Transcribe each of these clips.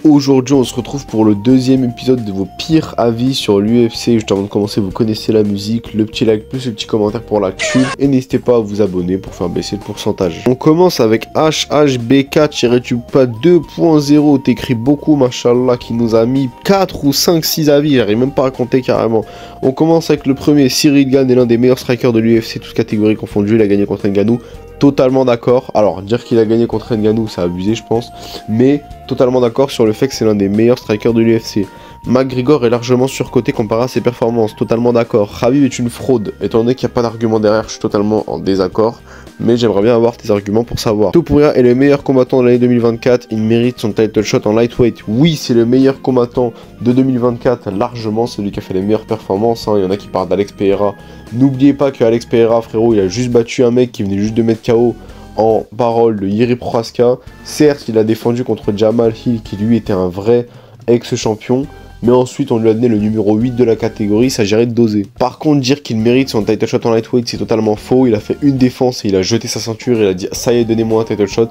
Aujourd'hui on se retrouve pour le deuxième épisode de vos pires avis sur l'UFC. Juste avant de commencer, vous connaissez la musique, le petit like plus le petit commentaire pour l'actu. Et n'hésitez pas à vous abonner pour faire baisser le pourcentage. On commence avec HHBK-Tupa 2.0. T'écris beaucoup, machallah, qui nous a mis 4 ou 5, 6 avis. J'arrive même pas à compter carrément. On commence avec le premier. Cyril Gane est l'un des meilleurs strikers de l'UFC, toutes catégories confondues. Il a gagné contre Ngannou. Totalement d'accord. Alors, dire qu'il a gagné contre Ngannou, c'est abusé, je pense. Mais totalement d'accord sur le fait que c'est l'un des meilleurs strikers de l'UFC. McGregor est largement surcoté comparé à ses performances. Totalement d'accord. Khabib est une fraude. Étant donné qu'il n'y a pas d'argument derrière, je suis totalement en désaccord. Mais j'aimerais bien avoir tes arguments pour savoir. Topuria est le meilleur combattant de l'année 2024. Il mérite son title shot en lightweight. Oui, c'est le meilleur combattant de 2024. Largement, c'est lui qui a fait les meilleures performances. Il y en a qui parlent d'Alex Pereira. N'oubliez pas qu'Alex Pereira, frérot, il a juste battu un mec qui venait juste de mettre KO en parole de Jiri Prochazka. Certes, il a défendu contre Jamal Hill, qui lui était un vrai ex-champion. Mais ensuite, on lui a donné le numéro 8 de la catégorie, il s'agirait de doser. Par contre, dire qu'il mérite son title shot en lightweight, c'est totalement faux. Il a fait une défense et il a jeté sa ceinture, il a dit « ça y est, donnez-moi un title shot ».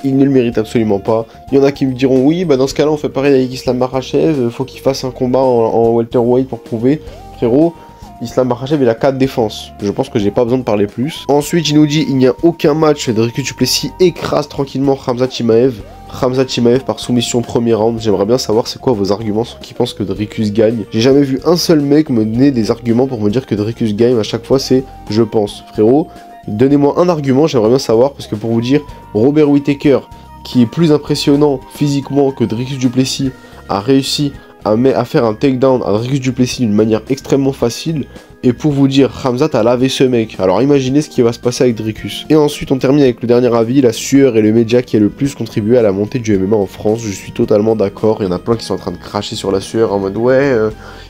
Il ne le mérite absolument pas. Il y en a qui me diront « oui, bah dans ce cas-là, on fait pareil avec Islam Makhachev, faut qu'il fasse un combat en welterweight pour prouver ». Frérot, Islam Makhachev, il a 4 défenses. Je pense que j'ai pas besoin de parler plus. Ensuite, il nous dit « il n'y a aucun match, Dricus du Plessis écrase tranquillement Khamzat Chimaev ». Khamzat Chimaev par soumission premier round. J'aimerais bien savoir c'est quoi vos arguments sur qui pense que Dricus gagne. J'ai jamais vu un seul mec me donner des arguments pour me dire que Dricus gagne. À chaque fois c'est je pense. Frérot, donnez-moi un argument, j'aimerais bien savoir. Parce que pour vous dire, Robert Whittaker, qui est plus impressionnant physiquement que Dricus du Plessis, a réussi à faire un takedown à Dricus du Plessis d'une manière extrêmement facile. Et pour vous dire, Khamzat a lavé ce mec. Alors imaginez ce qui va se passer avec Dricus. Et ensuite on termine avec le dernier avis, la sueur est le média qui a le plus contribué à la montée du MMA en France. Je suis totalement d'accord. Il y en a plein qui sont en train de cracher sur la sueur en mode ouais,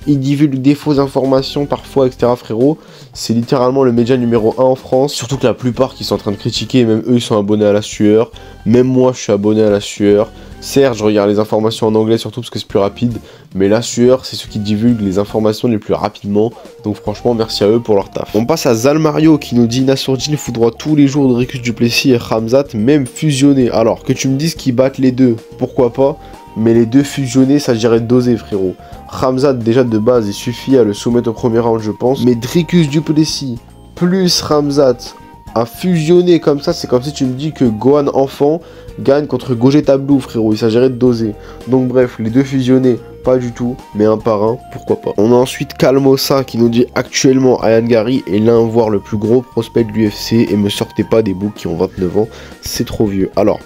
il divulgue des fausses informations parfois, etc. Frérot, c'est littéralement le média numéro 1 en France. Surtout que la plupart qui sont en train de critiquer, même eux ils sont abonnés à la sueur. Même moi je suis abonné à la sueur. Certes, je regarde les informations en anglais surtout parce que c'est plus rapide, mais la sueur, c'est ceux qui divulguent les informations les plus rapidement. Donc franchement, merci à eux pour leur taf. On passe à Zalmario qui nous dit Nassourdine foudroie tous les jours Dricus du Plessis et Khamzat, même fusionnés. Alors que tu me dises qu'ils battent les deux, pourquoi pas, mais les deux fusionnés, ça dirait doser, frérot. Khamzat, déjà de base, il suffit à le soumettre au premier round, je pense. Mais Dricus du Plessis plus Khamzat à fusionner comme ça, c'est comme si tu me dis que Gohan enfant gagne contre Goget Tablou, frérot, il s'agirait de doser. Donc bref, les deux fusionnés, pas du tout, mais un par un, pourquoi pas. On a ensuite Kalmosa qui nous dit actuellement Ian Gary est l'un voire le plus gros prospect de l'UFC et me sortez pas des boucs qui ont 29 ans, c'est trop vieux. Alors,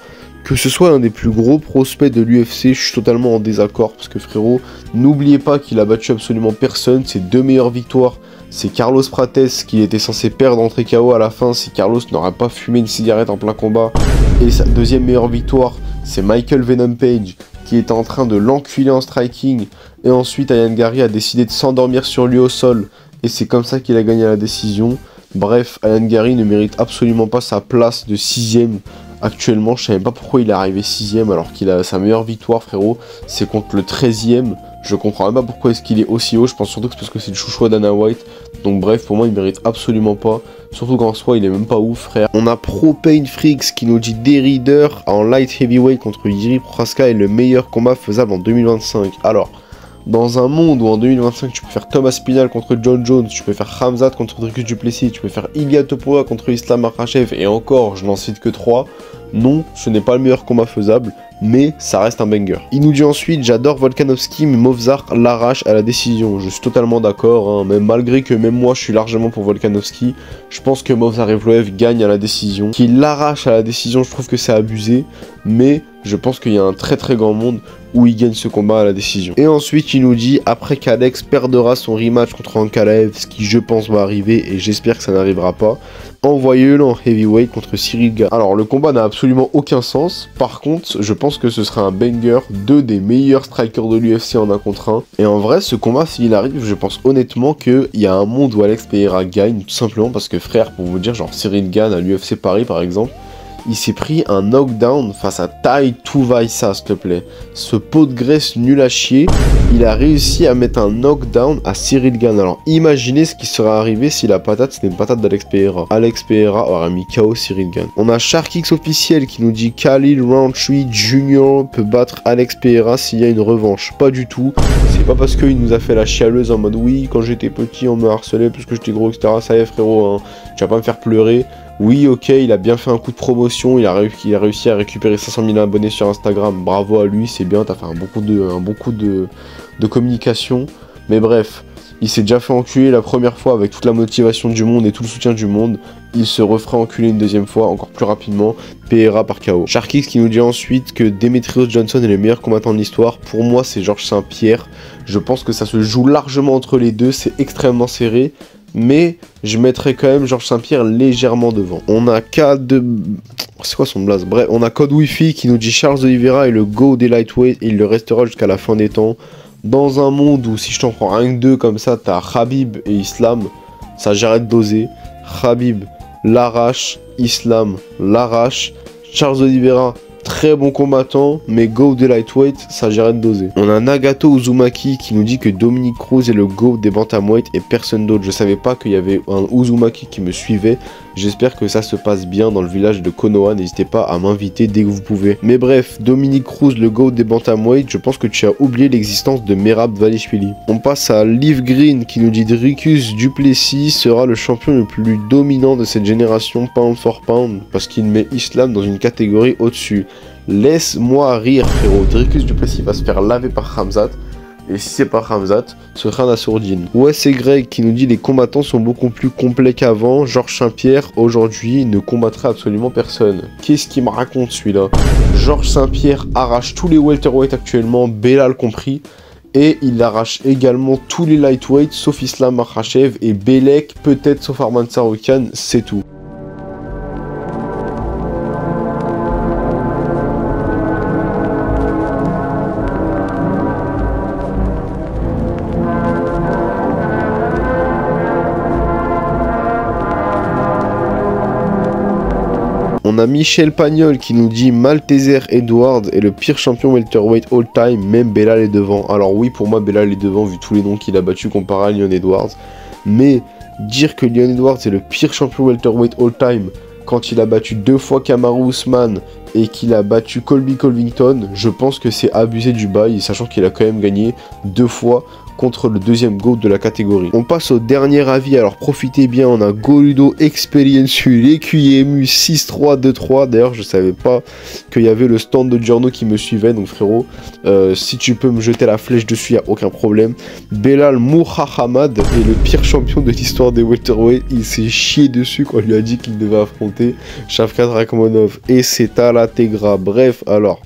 que ce soit un des plus gros prospects de l'UFC, je suis totalement en désaccord parce que frérot, n'oubliez pas qu'il a battu absolument personne, ses 2 meilleures victoires, c'est Carlos Prates qui était censé perdre entre KO à la fin si Carlos n'aurait pas fumé une cigarette en plein combat. Et sa deuxième meilleure victoire, c'est Michael Venom Page qui était en train de l'enculer en striking. Et ensuite, Ian Gary a décidé de s'endormir sur lui au sol. Et c'est comme ça qu'il a gagné la décision. Bref, Ian Gary ne mérite absolument pas sa place de 6ème. Actuellement, je ne sais même pas pourquoi il est arrivé 6ème alors qu'il a sa meilleure victoire, frérot. C'est contre le 13ème. Je comprends même pas pourquoi est-ce qu'il est aussi haut, je pense surtout que c'est parce que c'est le chouchou d'Dana White. Donc bref, pour moi il mérite absolument pas. Surtout qu'en soi il est même pas ouf, frère. On a Propane Freaks qui nous dit Derrider en light heavyweight contre Jiri Prochazka est le meilleur combat faisable en 2025. Alors, dans un monde où en 2025 tu peux faire Thomas Pinal contre John Jones, tu peux faire Khamzat contre Dricus du Plessis, tu peux faire Ilia Topuria contre Islam Makhachev, et encore je n'en cite que 3, non, ce n'est pas le meilleur combat faisable, mais ça reste un banger. Il nous dit ensuite, j'adore Volkanovski, mais Movzar l'arrache à la décision. Je suis totalement d'accord, hein, même malgré que même moi je suis largement pour Volkanovski, je pense que Movzar Evloev gagne à la décision. Qu'il l'arrache à la décision, je trouve que c'est abusé, mais je pense qu'il y a un très très grand monde où il gagne ce combat à la décision. Et ensuite il nous dit, après qu'Alex perdra son rematch contre Ankalaev, ce qui je pense va arriver et j'espère que ça n'arrivera pas, envoyez-le en heavyweight contre Cyril Gane. Alors le combat n'a absolument aucun sens, par contre je pense que ce sera un banger, 2 des meilleurs strikers de l'UFC en 1 contre 1. Et en vrai ce combat s'il arrive, je pense honnêtement qu'il y a un monde où Alex Pereira gagne, tout simplement parce que frère, pour vous dire, genre Cyril Gane à l'UFC Paris par exemple, il s'est pris un knockdown face à Tai Tuivasa, s'il te plaît. Ce pot de graisse nul à chier, il a réussi à mettre un knockdown à Cyril Gane. Alors imaginez ce qui serait arrivé si la patate c'était une patate d'Alex Pereira. Alex Pereira aurait mis KO Cyril Gane. On a Sharkix officiel qui nous dit Khalil Rountree Jr. peut battre Alex Pereira s'il y a une revanche. Pas du tout. C'est pas parce qu'il nous a fait la chialeuse en mode oui, quand j'étais petit on me harcelait parce que j'étais gros, etc. Ça y est frérot, hein, tu vas pas me faire pleurer. Oui, ok, il a bien fait un coup de promotion, il a réussi à récupérer 500 000 abonnés sur Instagram, bravo à lui, c'est bien, t'as fait un bon coup de communication. Mais bref, il s'est déjà fait enculer la première fois avec toute la motivation du monde et tout le soutien du monde. Il se refera enculer une deuxième fois, encore plus rapidement, Pereira par KO. Sharkix qui nous dit ensuite que Demetrius Johnson est le meilleur combattant de l'histoire. Pour moi, c'est Georges Saint-Pierre. Je pense que ça se joue largement entre les deux, c'est extrêmement serré. Mais je mettrais quand même Georges Saint-Pierre légèrement devant. On a c'est quoi son blaze? Bref, on a Code Wi-Fi qui nous dit Charles Oliveira est le GO des lightweight et il le restera jusqu'à la fin des temps. Dans un monde où si je t'en prends un que deux comme ça, t'as Khabib et Islam, ça j'arrête d'oser. Khabib l'arrache, Islam l'arrache, Charles Oliveira très bon combattant, mais GO des lightweight, ça j'arrête d'oser. On a Nagato Uzumaki qui nous dit que Dominic Cruz est le GO des bantamweight et personne d'autre. Je savais pas qu'il y avait un Uzumaki qui me suivait. J'espère que ça se passe bien dans le village de Konoha. N'hésitez pas à m'inviter dès que vous pouvez. Mais bref, Dominic Cruz, le GO des bantamweight, je pense que tu as oublié l'existence de Merab Dvalishvili. On passe à Liv Green qui nous dit Dricus du Plessis sera le champion le plus dominant de cette génération pound for pound parce qu'il met Islam dans une catégorie au-dessus. Laisse-moi rire frérot, Dricus du Plessis va se faire laver par Khamzat. Et si c'est pas Khamzat, ce sera Nassourdine. Ouais, c'est Greg qui nous dit les combattants sont beaucoup plus complets qu'avant. Georges Saint-Pierre, aujourd'hui, ne combattrait absolument personne. Qu'est-ce qu'il me raconte celui-là? Georges Saint-Pierre arrache tous les welterweight actuellement, Belal compris. Et il arrache également tous les lightweights, sauf Islam Makhachev et Belek, peut-être sauf Arman Tsarukyan, c'est tout. On a Michel Pagnol qui nous dit Malteser Edward est le pire champion welterweight all time, même Belal est devant. Alors oui, pour moi Belal est devant vu tous les noms qu'il a battus comparé à Leon Edwards. Mais dire que Leon Edwards est le pire champion welterweight all time quand il a battu 2 fois Kamaru Usman et qu'il a battu Colby Covington, je pense que c'est abusé du bail, sachant qu'il a quand même gagné 2 fois contre le deuxième GOAT de la catégorie. On passe au dernier avis, alors profitez bien, on a Goludo Experience, l'EQIMU 6-3-2-3, d'ailleurs je savais pas qu'il y avait le stand de Giorno qui me suivait, donc frérot, si tu peux me jeter la flèche dessus, y a aucun problème. Belal Mourhahamad est le pire champion de l'histoire des welterweight, il s'est chié dessus quand on lui a dit qu'il devait affronter Shavkat Rakhmonov, et c'est à la Tegra. Bref, alors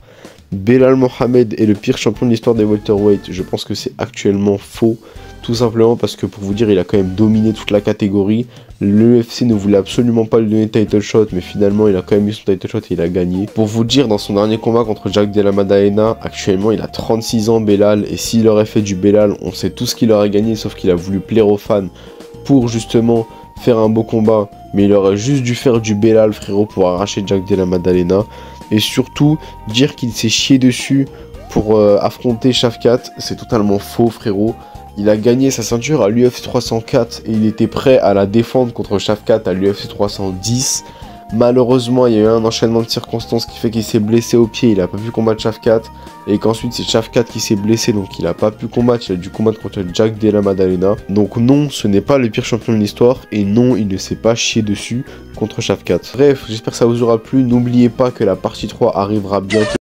Belal Mohamed est le pire champion de l'histoire des welterweight. Je pense que c'est actuellement faux. Tout simplement parce que pour vous dire, il a quand même dominé toute la catégorie. L'UFC ne voulait absolument pas lui donner title shot, mais finalement il a quand même eu son title shot et il a gagné. Pour vous dire, dans son dernier combat contre Jack Della Maddalena, actuellement il a 36 ans Belal. Et s'il aurait fait du Belal, on sait tout ce qu'il aurait gagné, sauf qu'il a voulu plaire aux fans pour justement faire un beau combat. Mais il aurait juste dû faire du Belal frérot pour arracher Jack Della Maddalena. Et surtout, dire qu'il s'est chié dessus pour affronter Shavkat, c'est totalement faux frérot. Il a gagné sa ceinture à l'UFC 304 et il était prêt à la défendre contre Shavkat à l'UFC 310. Malheureusement, il y a eu un enchaînement de circonstances qui fait qu'il s'est blessé au pied, il n'a pas pu combattre Shavkat. Et qu'ensuite c'est Shavkat qui s'est blessé, donc il n'a pas pu combattre, il a dû combattre contre Jack Della Maddalena. Donc non, ce n'est pas le pire champion de l'histoire, et non, il ne s'est pas chié dessus contre Shavkat. Bref, j'espère que ça vous aura plu, n'oubliez pas que la partie 3 arrivera bientôt.